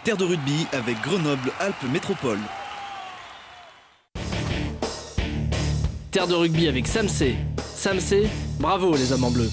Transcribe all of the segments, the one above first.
Terre de rugby avec Grenoble-Alpes Métropole. Terre de rugby avec Samsé. Samsé, bravo les hommes en bleu.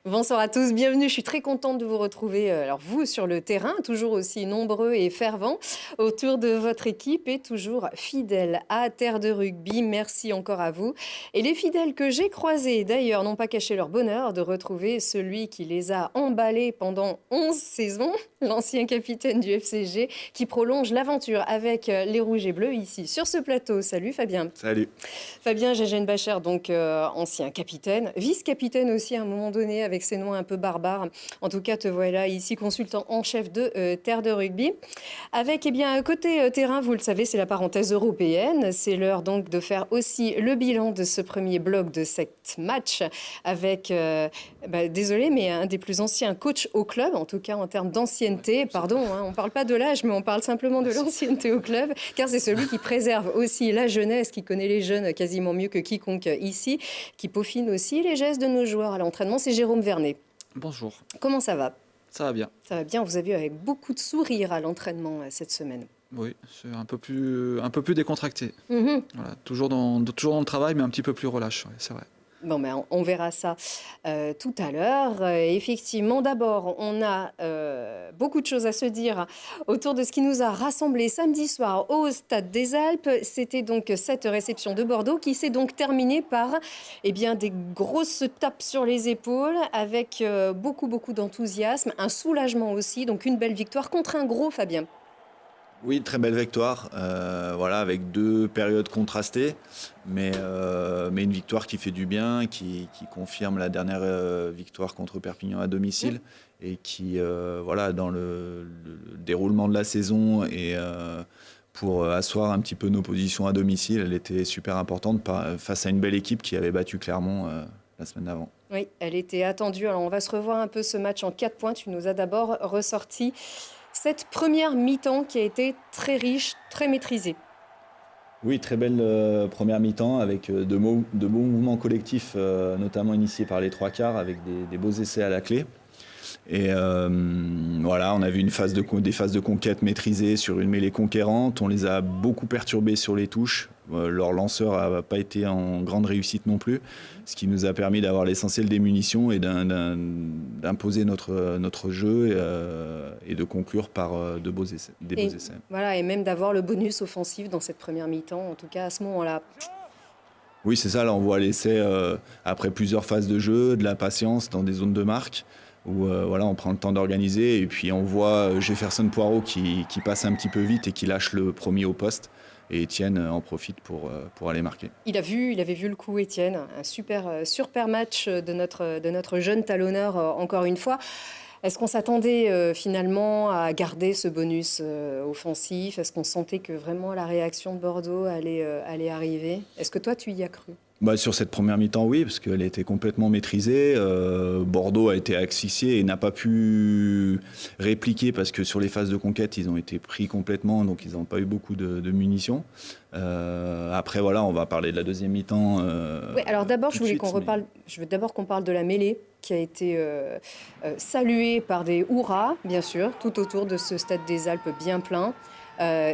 Bonsoir à tous, bienvenue. Je suis très contente de vous retrouver, alors vous sur le terrain, toujours aussi nombreux et fervents autour de votre équipe et toujours fidèles à Terre de rugby. Merci encore à vous. Et les fidèles que j'ai croisés, d'ailleurs, n'ont pas caché leur bonheur de retrouver celui qui les a emballés pendant 11 saisons, l'ancien capitaine du FCG, qui prolonge l'aventure avec les Rouges et Bleus ici sur ce plateau. Salut Fabien. Salut. Fabien Jagen-Bacher, donc ancien capitaine, vice-capitaine aussi à un moment donné avec ces noms un peu barbares. En tout cas, te voilà ici consultant en chef de Terre de rugby. Avec, côté terrain, vous le savez, c'est la parenthèse européenne. C'est l'heure donc de faire aussi le bilan de ce premier bloc de cette match avec, désolé, mais un des plus anciens coachs au club, en tout cas en termes d'ancienneté. Pardon, on ne parle pas de l'âge, mais on parle simplement de l'ancienneté au club, car c'est celui qui préserve aussi la jeunesse, qui connaît les jeunes quasiment mieux que quiconque ici, qui peaufine aussi les gestes de nos joueurs à l'entraînement. C'est Jérôme Vernet. Bonjour. Comment ça va ? Ça va bien. Ça va bien, vous avez vu avec beaucoup de sourires à l'entraînement cette semaine. Oui, c'est un peu plus décontracté. Mm-hmm. Voilà, toujours dans le travail, mais un petit peu plus relâche, ouais, c'est vrai. Bon, on verra ça tout à l'heure. Effectivement, d'abord, on a beaucoup de choses à se dire autour de ce qui nous a rassemblés samedi soir au Stade des Alpes. C'était donc cette réception de Bordeaux qui s'est donc terminée par des grosses tapes sur les épaules avec beaucoup d'enthousiasme, un soulagement aussi. Donc une belle victoire contre un gros, Fabien. Oui, très belle victoire, avec deux périodes contrastées, mais une victoire qui fait du bien, qui confirme la dernière victoire contre Perpignan à domicile et qui, dans le déroulement de la saison et pour asseoir un petit peu nos positions à domicile, elle était super importante face à une belle équipe qui avait battu Clermont la semaine d'avant. Oui, elle était attendue. Alors on va se revoir un peu ce match en 4 points. Tu nous as d'abord ressorti cette première mi-temps qui a été très riche, très maîtrisée. Oui, très belle première mi-temps avec de beaux mouvements collectifs, notamment initiés par les trois quarts avec des beaux essais à la clé. Et on a vu des phases de conquête maîtrisées sur une mêlée conquérante. On les a beaucoup perturbés sur les touches. Leur lanceur n'a pas été en grande réussite non plus, ce qui nous a permis d'avoir l'essentiel des munitions et d'imposer notre jeu et de conclure par des beaux essais. Voilà, et même d'avoir le bonus offensif dans cette première mi-temps, en tout cas à ce moment-là. Oui, c'est ça, là on voit l'essai après plusieurs phases de jeu, de la patience dans des zones de marque, où on prend le temps d'organiser, et puis on voit Jefferson Poirot qui passe un petit peu vite et qui lâche le premier au poste. Et Étienne en profite pour aller marquer. Il avait vu le coup, Étienne. Un super match de notre jeune talonneur, encore une fois. Est-ce qu'on s'attendait finalement à garder ce bonus offensif ? Est-ce qu'on sentait que vraiment la réaction de Bordeaux allait arriver ? Est-ce que toi, tu y as cru ? Sur cette première mi-temps, oui, parce qu'elle était complètement maîtrisée. Bordeaux a été asphyxié et n'a pas pu répliquer parce que sur les phases de conquête, ils ont été pris complètement, donc ils n'ont pas eu beaucoup de munitions. Après, on va parler de la deuxième mi-temps. Oui, alors d'abord, je veux d'abord qu'on parle de la mêlée qui a été saluée par des hurrahs, bien sûr, tout autour de ce Stade des Alpes bien plein.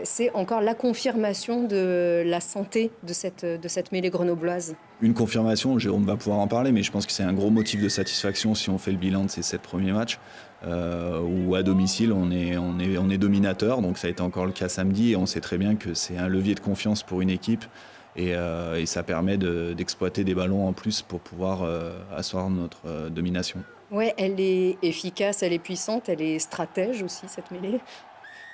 C'est encore la confirmation de la santé de cette mêlée grenobloise. Une confirmation, Jérôme va pouvoir en parler, mais je pense que c'est un gros motif de satisfaction si on fait le bilan de ces 7 premiers matchs, où à domicile on est dominateur, donc ça a été encore le cas samedi, et on sait très bien que c'est un levier de confiance pour une équipe, et ça permet d'exploiter des ballons en plus pour pouvoir asseoir notre domination. Ouais, elle est efficace, elle est puissante, elle est stratège aussi, cette mêlée.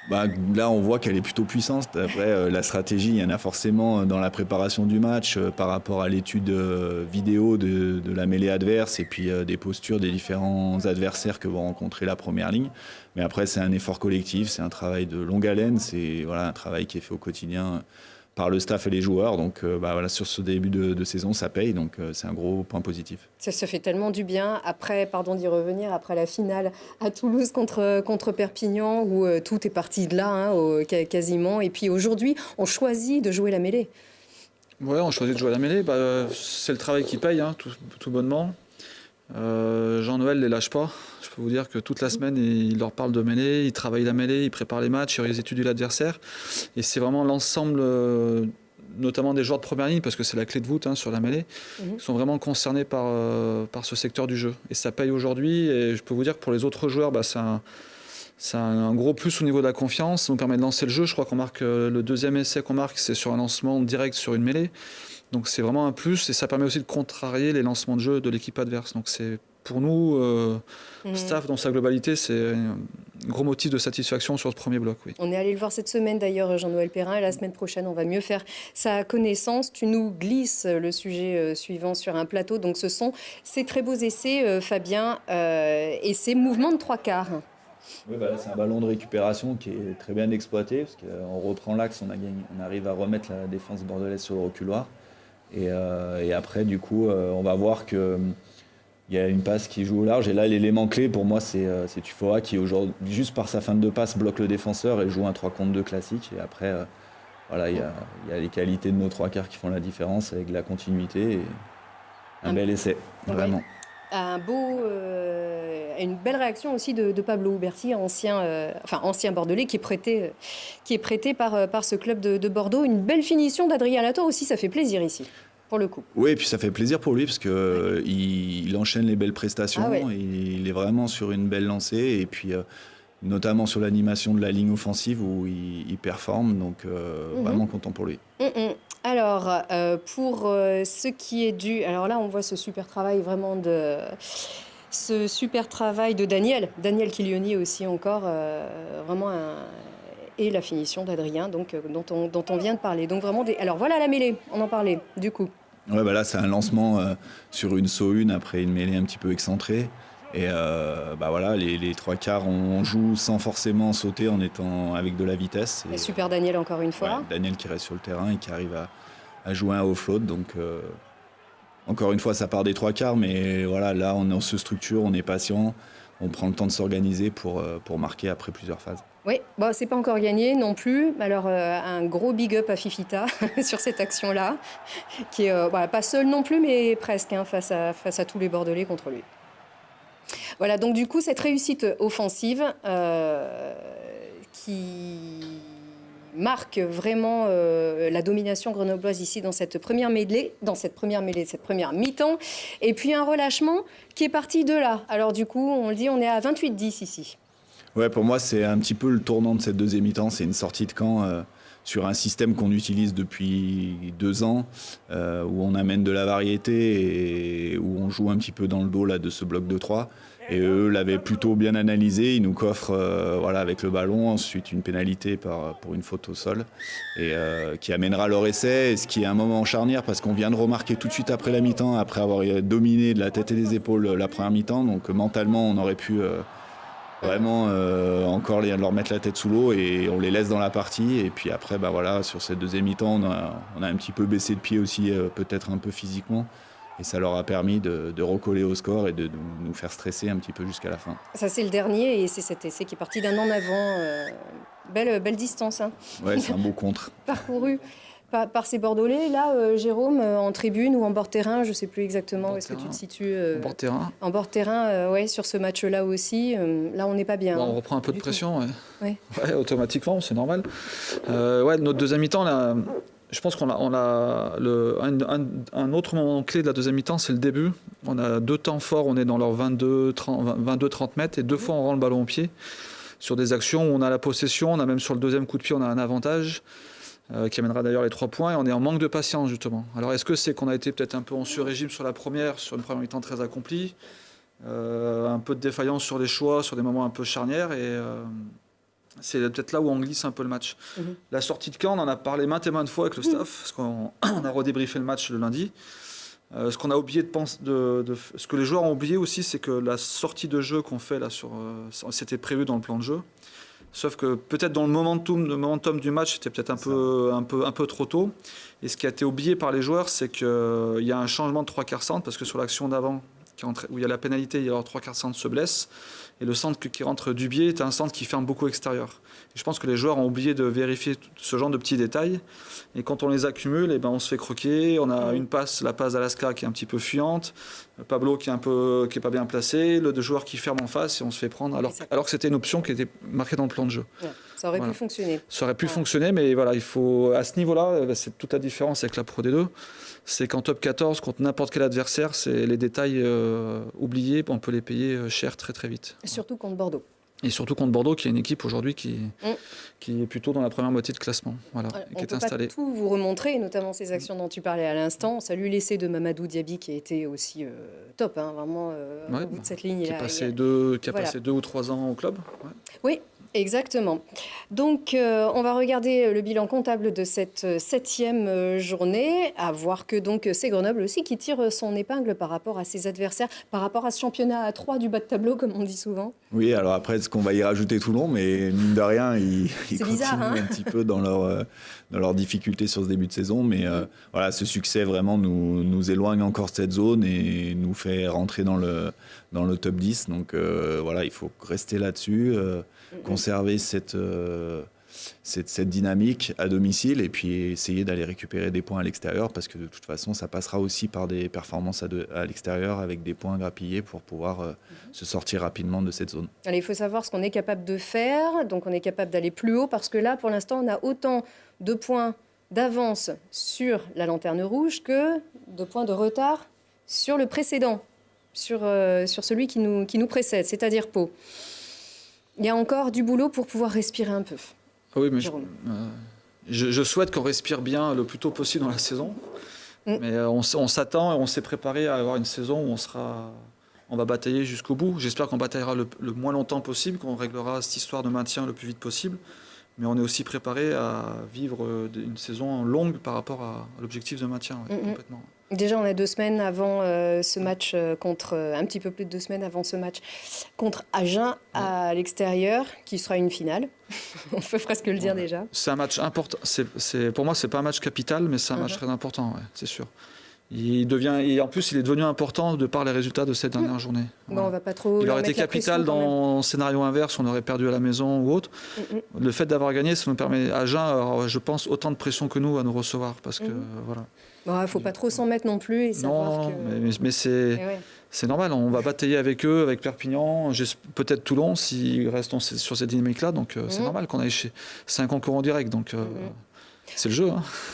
Là, on voit qu'elle est plutôt puissante. Après, la stratégie, il y en a forcément dans la préparation du match par rapport à l'étude vidéo de la mêlée adverse et puis des postures des différents adversaires que vont rencontrer la première ligne. Mais après, c'est un effort collectif, c'est un travail de longue haleine, c'est un travail qui est fait au quotidien par le staff et les joueurs. Donc sur ce début de saison, ça paye. Donc c'est un gros point positif. Ça se fait tellement du bien. Après, pardon d'y revenir, après la finale à Toulouse contre Perpignan, où tout est parti de là, quasiment. Et puis aujourd'hui, on choisit de jouer la mêlée. Ouais, on choisit de jouer la mêlée. C'est le travail qui paye, tout bonnement. Jean-Noël ne les lâche pas. Je peux vous dire que toute la semaine, il leur parle de mêlée, il travaille la mêlée, il prépare les matchs, il étudie l'adversaire. Et c'est vraiment l'ensemble, notamment des joueurs de première ligne, parce que c'est la clé de voûte sur la mêlée, qui sont vraiment concernés par ce secteur du jeu. Et ça paye aujourd'hui. Et je peux vous dire que pour les autres joueurs, c'est un gros plus au niveau de la confiance. Ça nous permet de lancer le jeu. Je crois qu'on marque le deuxième essai qu'on marque, c'est sur un lancement direct sur une mêlée. Donc c'est vraiment un plus et ça permet aussi de contrarier les lancements de jeu de l'équipe adverse. Donc c'est pour nous, staff dans sa globalité, c'est un gros motif de satisfaction sur ce premier bloc. Oui. On est allé le voir cette semaine d'ailleurs, Jean-Noël Perrin, et la semaine prochaine, on va mieux faire sa connaissance. Tu nous glisses le sujet suivant sur un plateau. Donc ce sont ces très beaux essais, Fabien, et ces mouvements de trois quarts. Oui, là, c'est un ballon de récupération qui est très bien exploité, parce qu'on reprend l'axe, on arrive à remettre la défense bordelaise sur le reculoir. Et après, du coup, on va voir qu'il y a une passe qui joue au large. Et là, l'élément clé pour moi, c'est Tufoa qui, aujourd'hui, juste par sa fin de passe, bloque le défenseur et joue un 3 contre 2 classique. Et après, il y a les qualités de nos trois quarts qui font la différence avec la continuité. Et un bel essai, vraiment. Une belle réaction aussi de Pablo Uberti, ancien Bordelais, qui est prêté par ce club de Bordeaux. Une belle finition d'Adrien Latour aussi, ça fait plaisir ici, pour le coup. Oui, et puis ça fait plaisir pour lui, parce qu'il enchaîne les belles prestations. Ah ouais. Il est vraiment sur une belle lancée, et puis notamment sur l'animation de la ligne offensive où il performe. Donc vraiment content pour lui. Alors, pour ce qui est du... Alors là, on voit ce super travail vraiment de... Ce super travail de Daniel Chilioni aussi encore, vraiment et la finition d'Adrien, donc dont on vient de parler. Donc vraiment Alors voilà la mêlée, on en parlait du coup. Ouais, là c'est un lancement sur une saut 1 après une mêlée un petit peu excentrée. Et les trois quarts, on joue sans forcément sauter en étant avec de la vitesse. Et super Daniel encore une fois. Ouais, Daniel qui reste sur le terrain et qui arrive à jouer un haut float. Donc encore une fois, ça part des trois quarts, mais là on se structure, on est patient, on prend le temps de s'organiser pour marquer après plusieurs phases. Oui, c'est pas encore gagné non plus. Alors un gros big up à Fifita sur cette action-là, qui est pas seul non plus, mais presque face à tous les Bordelais contre lui. Voilà, donc du coup, cette réussite offensive qui marque vraiment la domination grenobloise ici dans cette première mi-temps. Et puis un relâchement qui est parti de là. Alors du coup, on le dit, on est à 28-10 ici. Ouais, pour moi, c'est un petit peu le tournant de cette deuxième mi-temps. C'est une sortie de camp sur un système qu'on utilise depuis 2 ans, où on amène de la variété et où on joue un petit peu dans le dos de ce bloc de 3. Et eux l'avaient plutôt bien analysé. Ils nous coffrent avec le ballon, ensuite une pénalité pour une faute au sol, et qui amènera leur essai. Et ce qui est un moment charnière, parce qu'on vient de remarquer tout de suite après la mi-temps, après avoir dominé de la tête et des épaules la première mi-temps. Donc mentalement, on aurait pu vraiment encore leur mettre la tête sous l'eau, et on les laisse dans la partie. Et puis après, sur cette deuxième mi-temps, on a un petit peu baissé de pied aussi, peut-être un peu physiquement. Et ça leur a permis de recoller au score et de nous faire stresser un petit peu jusqu'à la fin. Ça, c'est le dernier, et c'est cet essai qui est parti d'un en avant. Belle distance. Ouais, c'est un beau contre. Parcouru par ces Bordelais. Là, Jérôme, en tribune ou en bord-terrain, je ne sais plus exactement où est-ce que tu te situes. En bord-terrain. En bord-terrain, sur ce match-là aussi. Là, on n'est pas bien. On reprend un peu de pression, ouais, automatiquement, c'est normal. Notre deuxième mi-temps, là... Je pense qu'on a un autre moment clé de la deuxième mi-temps, c'est le début. On a 2 temps forts, on est dans leurs 22-30 mètres, et 2 fois on rend le ballon au pied sur des actions où on a la possession. On a même sur le deuxième coup de pied, on a un avantage qui amènera d'ailleurs les 3 points, et on est en manque de patience justement. Alors est-ce que c'est qu'on a été peut-être un peu en sur-régime sur une première mi-temps très accomplie, un peu de défaillance sur les choix, sur des moments un peu charnières, et c'est peut-être là où on glisse un peu le match. La sortie de camp, on en a parlé maintes et maintes fois avec le staff, parce qu'on on a redébriefé le match le lundi. Ce qu'on a oublié de penser, ce que les joueurs ont oublié aussi, c'est que la sortie de jeu qu'on fait là c'était prévu dans le plan de jeu. Sauf que peut-être dans le momentum du match, c'était peut-être un peu trop tôt. Et ce qui a été oublié par les joueurs, c'est qu'il y a un changement de 3/4 centre, parce que sur l'action d'avant, où il y a la pénalité, il y a 3/4 centre se blesse. Et le centre qui rentre Dubié est un centre qui ferme beaucoup extérieur. Et je pense que les joueurs ont oublié de vérifier ce genre de petits détails. Et quand on les accumule, eh ben on se fait croquer. On a la passe d'Alaska qui est un petit peu fuyante, Pablo qui est pas bien placé, le joueur qui ferme en face et on se fait prendre. Alors que c'était une option qui était marquée dans le plan de jeu. Ouais, ça aurait pu fonctionner. Ça aurait pu fonctionner, mais voilà, il faut à ce niveau-là, c'est toute la différence avec la Pro D2. C'est qu'en top 14, contre n'importe quel adversaire, c'est les détails oubliés, on peut les payer cher très très vite. Surtout contre Bordeaux. Et surtout contre Bordeaux, qui est une équipe aujourd'hui qui est plutôt dans la première moitié de classement, qui est installée. On ne peut pas tout vous remontrer, notamment ces actions dont tu parlais à l'instant. On salue l'essai de Mamadou Diaby qui a été aussi top, vraiment au bout de cette ligne. Qui a passé 2 ou 3 ans au club. Ouais. Oui. Exactement. Donc, on va regarder le bilan comptable de cette 7e journée. À voir que donc c'est Grenoble aussi qui tire son épingle par rapport à ses adversaires, par rapport à ce championnat à 3 du bas de tableau, comme on dit souvent. Oui, alors après, est-ce qu'on va y rajouter Toulon, mais mine de rien, ils continuent un petit peu dans leur difficulté sur ce début de saison. Mais voilà, ce succès vraiment nous éloigne encore de cette zone et nous fait rentrer dans le top 10. Donc voilà, il faut rester là-dessus. Conserver cette dynamique à domicile et puis essayer d'aller récupérer des points à l'extérieur parce que de toute façon ça passera aussi par des performances à l'extérieur avec des points grappillés pour pouvoir se sortir rapidement de cette zone. Alors, il faut savoir ce qu'on est capable de faire, donc on est capable d'aller plus haut parce que là pour l'instant on a autant de points d'avance sur la lanterne rouge que de points de retard sur le précédent, sur celui qui nous précède, c'est-à-dire Pau. Il y a encore du boulot pour pouvoir respirer un peu. Oui, mais je souhaite qu'on respire bien le plus tôt possible dans la saison. Mais on s'attend et on s'est préparé à avoir une saison où on va batailler jusqu'au bout. J'espère qu'on bataillera le moins longtemps possible, qu'on réglera cette histoire de maintien le plus vite possible. Mais on est aussi préparé à vivre une saison longue par rapport à l'objectif de maintien, complètement. Déjà, on a 2 semaines avant ce match un petit peu plus de 2 semaines avant ce match contre Agen à l'extérieur, qui sera une finale. On peut presque le dire déjà. C'est un match important. Pour moi, c'est pas un match capital, mais c'est un match très important, c'est sûr. Et en plus, il est devenu important de par les résultats de cette dernière journée. Bon, on va pas trop. Il aurait été capital dans le scénario inverse, on aurait perdu à la maison ou autre. Le fait d'avoir gagné, ça nous permet à Agen, je pense, autant de pression que nous à nous recevoir, parce que voilà. Il ne faut pas trop s'en mettre non plus et savoir mais c'est normal. On va batailler avec eux, avec Perpignan, peut-être Toulon, s'ils restent sur cette dynamique-là. Donc c'est normal qu'on aille chez. C'est un concurrent direct, donc c'est le jeu.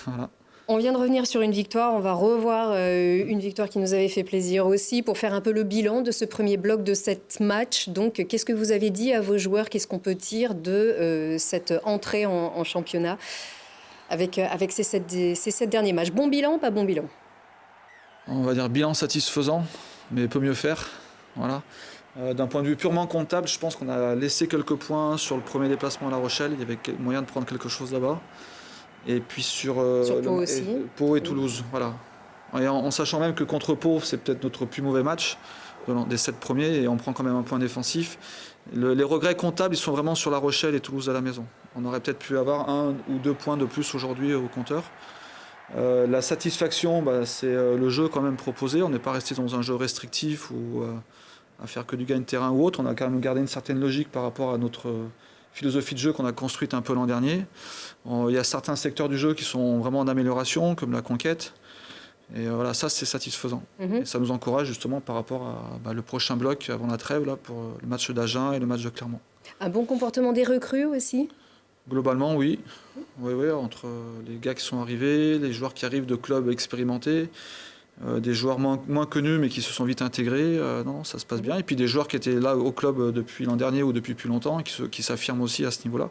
Voilà. On vient de revenir sur une victoire. On va revoir une victoire qui nous avait fait plaisir aussi pour faire un peu le bilan de ce premier bloc de 7 matchs. Donc, qu'est-ce que vous avez dit à vos joueurs? Qu'est-ce qu'on peut dire de cette entrée en championnat avec ces 7 derniers matchs? Bon bilan, pas bon bilan? On va dire bilan satisfaisant, mais peut mieux faire. Voilà. D'un point de vue purement comptable, je pense qu'on a laissé quelques points sur le premier déplacement à La Rochelle. Il y avait moyen de prendre quelque chose là-bas. Et puis sur Pau et Toulouse. Voilà. Et en sachant même que contre Pau, c'est peut-être notre plus mauvais match des 7 premiers, et on prend quand même un point défensif. Les regrets comptables, ils sont vraiment sur La Rochelle et Toulouse à la maison. On aurait peut-être pu avoir 1 ou 2 points de plus aujourd'hui au compteur. La satisfaction, c'est le jeu quand même proposé. On n'est pas resté dans un jeu restrictif ou à faire que du gain de terrain ou autre. On a quand même gardé une certaine logique par rapport à notre philosophie de jeu qu'on a construite un peu l'an dernier. Il y a certains secteurs du jeu qui sont vraiment en amélioration, comme la conquête. Et voilà, ça c'est satisfaisant. Et ça nous encourage justement par rapport à le prochain bloc avant la trêve, là, pour le match d'Agen et le match de Clermont. Un bon comportement des recrues aussi? Globalement, oui. Oui, entre les gars qui sont arrivés, les joueurs qui arrivent de clubs expérimentés, des joueurs moins connus mais qui se sont vite intégrés, non, ça se passe bien. Et puis des joueurs qui étaient là au club depuis l'an dernier ou depuis plus longtemps et qui s'affirment aussi à ce niveau-là.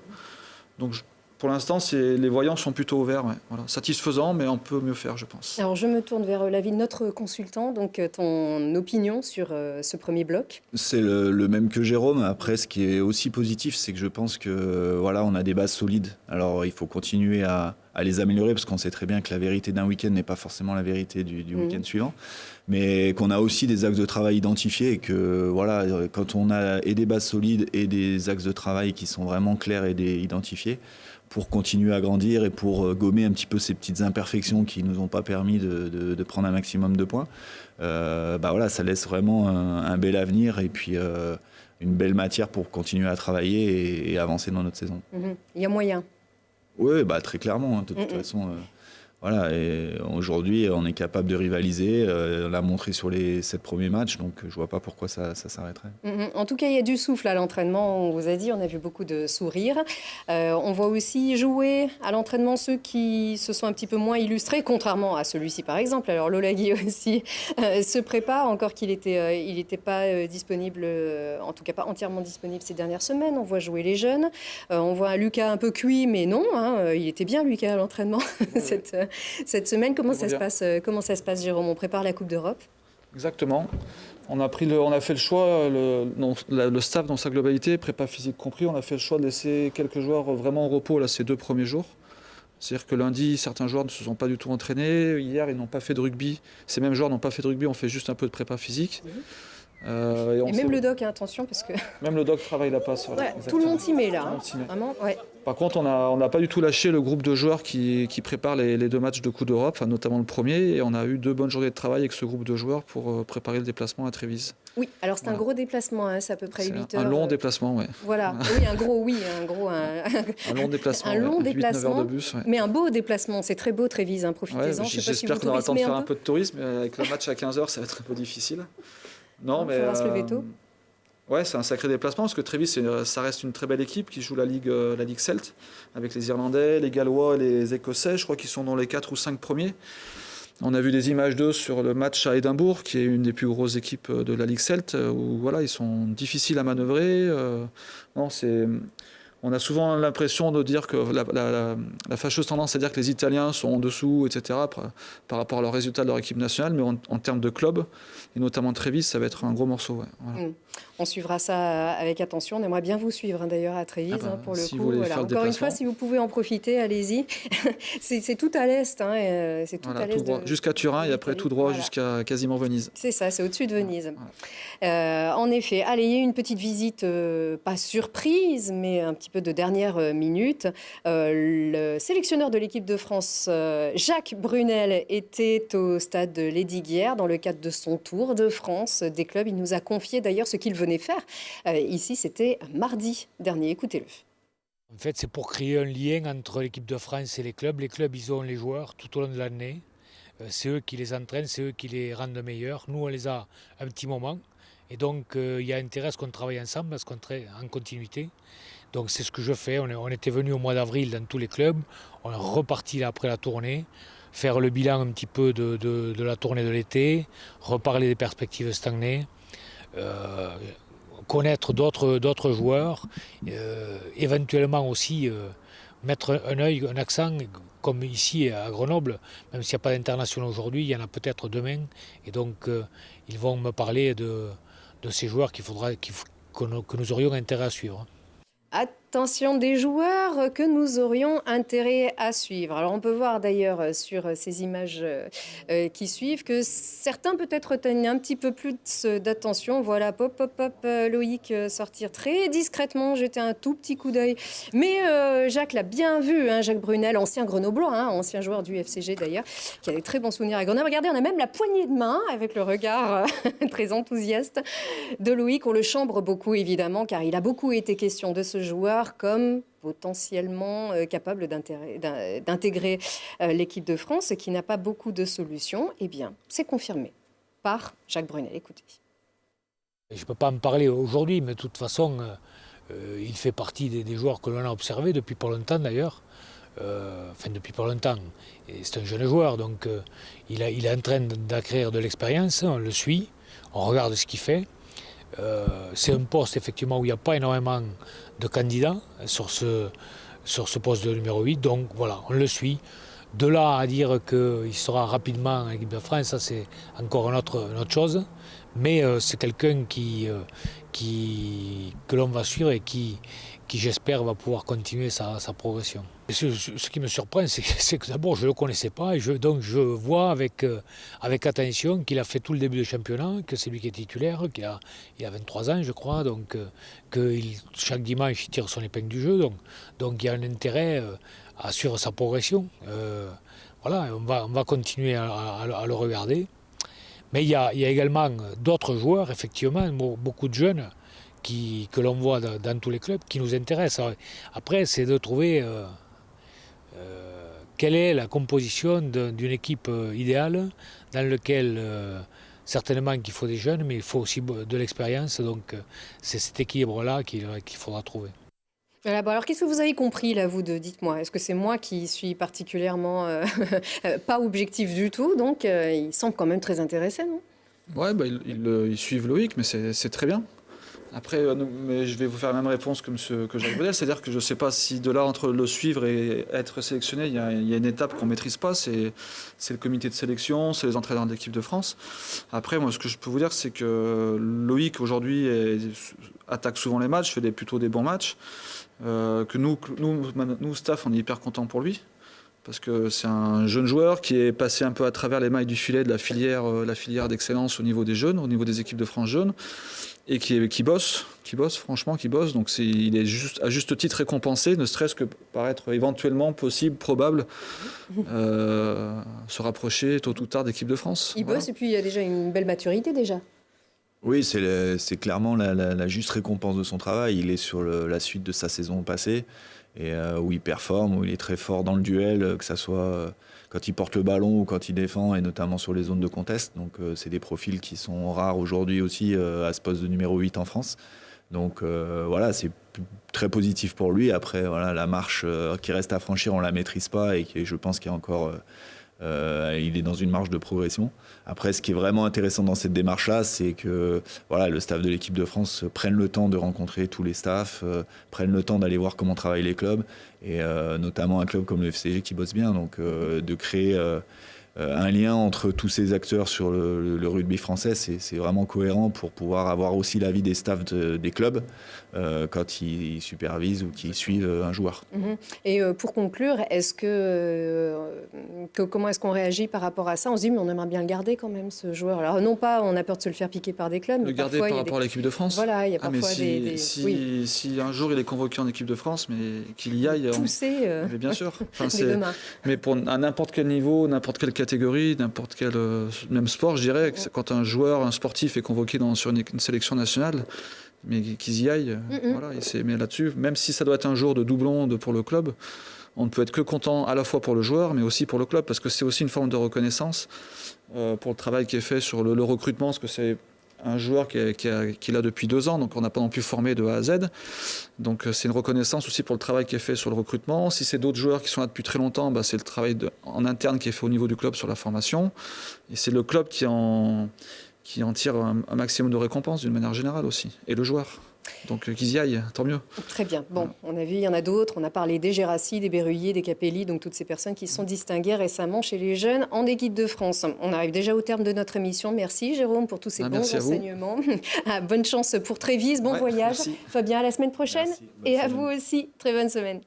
Donc Pour l'instant, les voyants sont plutôt ouverts. Ouais. Voilà. Satisfaisant, mais on peut mieux faire, je pense. Alors, je me tourne vers l'avis de notre consultant. Donc, ton opinion sur ce premier bloc? C'est le même que Jérôme. Après, ce qui est aussi positif, c'est que je pense que voilà, on a des bases solides. Alors, il faut continuer à les améliorer parce qu'on sait très bien que la vérité d'un week-end n'est pas forcément la vérité du week-end suivant. Mais qu'on a aussi des axes de travail identifiés et que voilà, quand on a et des bases solides et des axes de travail qui sont vraiment clairs et identifiés, pour continuer à grandir et pour gommer un petit peu ces petites imperfections qui ne nous ont pas permis de prendre un maximum de points, voilà, ça laisse vraiment un bel avenir et puis une belle matière pour continuer à travailler et avancer dans notre saison. Il y a moyen. Oui, très clairement, hein, de toute façon. Voilà, et aujourd'hui, on est capable de rivaliser. On l'a montré sur les 7 premiers matchs, donc je ne vois pas pourquoi ça s'arrêterait. En tout cas, il y a du souffle à l'entraînement, on vous a dit, on a vu beaucoup de sourires. On voit aussi jouer à l'entraînement ceux qui se sont un petit peu moins illustrés, contrairement à celui-ci par exemple. Alors Lolagui aussi se prépare, encore qu'il n'était pas disponible, en tout cas pas entièrement disponible ces dernières semaines. On voit jouer les jeunes. On voit un Lucas un peu cuit, mais non, il était bien Lucas à l'entraînement cette semaine. Comment ça se passe, Jérôme? On prépare la Coupe d'Europe. Exactement. On a fait le choix, le staff dans sa globalité, prépa physique compris, on a fait le choix de laisser quelques joueurs vraiment en repos là, ces 2 premiers jours. C'est-à-dire que lundi, certains joueurs ne se sont pas du tout entraînés. Hier, ils n'ont pas fait de rugby. Ces mêmes joueurs n'ont pas fait de rugby, on fait juste un peu de prépa physique. Et même le doc, attention, parce que... Même le doc travaille la passe. Voilà, ouais, tout le monde s'y met là. Vraiment, ouais. Par contre, on n'a pas du tout lâché le groupe de joueurs qui prépare les 2 matchs de Coupe d'Europe, notamment le premier. Et on a eu 2 bonnes journées de travail avec ce groupe de joueurs pour préparer le déplacement à Trévise. Oui, alors c'est un gros déplacement, c'est à peu près 8 heures. Un long déplacement, oui. Voilà, oui, un long déplacement. Un long déplacement, 8-9 heures de bus, ouais. Mais un beau déplacement, c'est très beau Trévise, profitez-en. Ouais, j'espère qu'on aura le temps de faire un peu de tourisme, mais avec le match à 15h, ça va être un peu difficile. Non, mais... Il faudra se lever tôt. Ouais, c'est un sacré déplacement parce que Trévise, ça reste une très belle équipe qui joue la Ligue Celt avec les Irlandais, les Gallois, les Écossais. Je crois qu'ils sont dans les 4 ou 5 premiers. On a vu des images d'eux sur le match à Édimbourg, qui est une des plus grosses équipes de la Ligue Celt, où voilà, ils sont difficiles à manœuvrer. On a souvent l'impression de dire que la fâcheuse tendance à dire que les Italiens sont en dessous, etc., par rapport à leurs résultats de leur équipe nationale, mais en termes de club, et notamment Trévise, ça va être un gros morceau. Ouais. Voilà. On suivra ça avec attention. On aimerait bien vous suivre d'ailleurs à Trévise, pour le si coup. Voilà. Encore une fois, si vous pouvez en profiter, allez-y. c'est tout à l'est. C'est tout à l'est. Jusqu'à Turin et après tout droit jusqu'à quasiment Venise. C'est ça, c'est au-dessus de Venise. Voilà. En effet, allez, il y a eu une petite visite, pas surprise, mais un petit peu de dernière minute. Le sélectionneur de l'équipe de France, Jacques Brunel, était au stade de Lesdiguières dans le cadre de son tour de France des clubs. Il nous a confié d'ailleurs ce qu'il venait faire. Ici, c'était mardi dernier. Écoutez-le. En fait, c'est pour créer un lien entre l'équipe de France et les clubs. Les clubs, ils ont les joueurs tout au long de l'année. C'est eux qui les entraînent, c'est eux qui les rendent meilleurs. Nous, on les a un petit moment. Et donc, il y a intérêt à ce qu'on travaille ensemble, à ce qu'on travaille en continuité. Donc, c'est ce que je fais. On était venu au mois d'avril dans tous les clubs. On est reparti là, après la tournée, faire le bilan un petit peu de la tournée de l'été, reparler des perspectives cette année, connaître d'autres joueurs, éventuellement aussi mettre un œil, un accent, comme ici à Grenoble, même s'il n'y a pas d'international aujourd'hui, il y en a peut-être demain. Et donc, ils vont me parler de ces joueurs que nous aurions intérêt à suivre. Attention, des joueurs que nous aurions intérêt à suivre. Alors on peut voir d'ailleurs sur ces images qui suivent que certains peut-être tiennent un petit peu plus d'attention. Voilà, Loïc sortir très discrètement, jeter un tout petit coup d'œil. Mais Jacques l'a bien vu, Jacques Brunel, ancien Grenoblois, ancien joueur du FCG d'ailleurs, qui a des très bons souvenirs à Grenoble. Regardez, on a même la poignée de main avec le regard très enthousiaste de Loïc. On le chambre beaucoup évidemment, car il a beaucoup été question de ce joueur comme potentiellement capable d'intégrer l'équipe de France et qui n'a pas beaucoup de solutions. Eh bien, c'est confirmé par Jacques Brunel. Écoutez. Je ne peux pas en parler aujourd'hui, mais de toute façon, il fait partie des joueurs que l'on a observés depuis pas longtemps d'ailleurs. Depuis pas longtemps. C'est un jeune joueur, donc il est en train d'acquérir de l'expérience, on le suit, on regarde ce qu'il fait. C'est un poste effectivement où il n'y a pas énormément de candidats sur ce sur ce poste de numéro 8. Donc voilà, on le suit. De là à dire qu'il sera rapidement en équipe de France, ça c'est encore une autre chose. Mais c'est quelqu'un que l'on va suivre et qui j'espère va pouvoir continuer sa progression. Ce qui me surprend, c'est que d'abord je ne le connaissais pas, et donc je vois avec attention qu'il a fait tout le début du championnat, que c'est lui qui est titulaire, il a 23 ans je crois, donc que chaque dimanche il tire son épingle du jeu, donc il y a un intérêt à suivre sa progression. Voilà, on va continuer à le regarder. Mais il y a également d'autres joueurs, effectivement, beaucoup de jeunes que l'on voit dans tous les clubs, qui nous intéressent. Après, c'est de trouver quelle est la composition d'une équipe idéale dans laquelle, certainement qu'il faut des jeunes, mais il faut aussi de l'expérience. Donc c'est cet équilibre-là qu'il faudra trouver. Voilà, bon, alors qu'est-ce que vous avez compris là, vous deux? Dites-moi, est-ce que c'est moi qui suis particulièrement pas objectif du tout, donc il semble quand même très intéressé, non? Ouais, bah, ils suivent Loïc, mais c'est très bien. Après, mais je vais vous faire la même réponse que Jacques Bedel, c'est-à-dire que je ne sais pas si de là, entre le suivre et être sélectionné, il y a une étape qu'on ne maîtrise pas, c'est le comité de sélection, c'est les entraîneurs d'équipe de France. Après, moi, ce que je peux vous dire, c'est que Loïc, aujourd'hui, attaque souvent les matchs, fait plutôt des bons matchs, que nous, staff, on est hyper contents pour lui, parce que c'est un jeune joueur qui est passé un peu à travers les mailles du filet de la filière d'excellence au niveau des jeunes, au niveau des équipes de France jeunes, et qui bosse, franchement, qui bosse. Donc il est à juste titre récompensé, ne serait-ce que par être éventuellement possible, probable, se rapprocher tôt ou tard d'équipe de France. Il bosse, et puis il y a déjà une belle maturité déjà. Oui, c'est clairement la juste récompense de son travail. Il est sur la suite de sa saison passée, et où il performe, où il est très fort dans le duel, que ça soit quand il porte le ballon ou quand il défend, et notamment sur les zones de contest. Donc c'est des profils qui sont rares aujourd'hui aussi à ce poste de numéro 8 en France. Donc voilà, c'est très positif pour lui. Après, voilà, la marche qui reste à franchir, on ne la maîtrise pas, et je pense qu'il y a encore... il est dans une marge de progression. Après, ce qui est vraiment intéressant dans cette démarche-là, c'est que voilà, le staff de l'équipe de France prenne le temps de rencontrer tous les staffs, prenne le temps d'aller voir comment travaillent les clubs, et notamment un club comme le FCG qui bosse bien, donc de créer un lien entre tous ces acteurs sur le rugby français, c'est vraiment cohérent pour pouvoir avoir aussi l'avis des staffs des clubs quand ils supervisent ou qu'ils suivent un joueur. Et pour conclure, comment est-ce qu'on réagit par rapport à ça? On se dit, mais on aimerait bien le garder quand même, ce joueur. Alors non pas, on a peur de se le faire piquer par des clubs. Le garder par rapport à l'équipe de France? Voilà, il y a parfois si un jour il est convoqué en équipe de France, mais qu'il y aille... Mais bien sûr. Enfin, mais à n'importe quel niveau, n'importe quelle catégorie, n'importe quel même sport, je dirais, que quand un sportif est convoqué sur une sélection nationale, mais qu'ils y aillent, voilà, mais là-dessus, même si ça doit être un jour de doublon pour le club, on ne peut être que content à la fois pour le joueur, mais aussi pour le club, parce que c'est aussi une forme de reconnaissance pour le travail qui est fait sur le recrutement, parce que c'est un joueur qui est là depuis 2 ans, donc on n'a pas non plus formé de A à Z. Donc c'est une reconnaissance aussi pour le travail qui est fait sur le recrutement. Si c'est d'autres joueurs qui sont là depuis très longtemps, c'est le travail en interne qui est fait au niveau du club sur la formation. Et c'est le club qui en tire un maximum de récompenses d'une manière générale aussi, et le joueur. Donc qu'ils y aillent, tant mieux. Très bien. Bon, on a vu, il y en a d'autres. On a parlé des Gérassi, des Berruyer, des Capelli, donc toutes ces personnes qui se sont distinguées récemment chez les jeunes en équipe de France. On arrive déjà au terme de notre émission. Merci Jérôme pour tous ces bons renseignements. Bonne chance pour Trévise, bon voyage. Merci. Fabien, à la semaine prochaine. Et à vous aussi, très bonne semaine.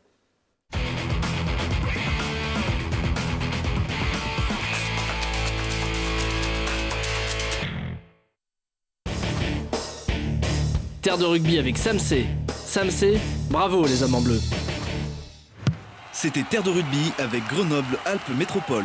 Terre de rugby avec Samsé. Samsé, bravo les hommes en bleu. C'était Terre de rugby avec Grenoble-Alpes Métropole.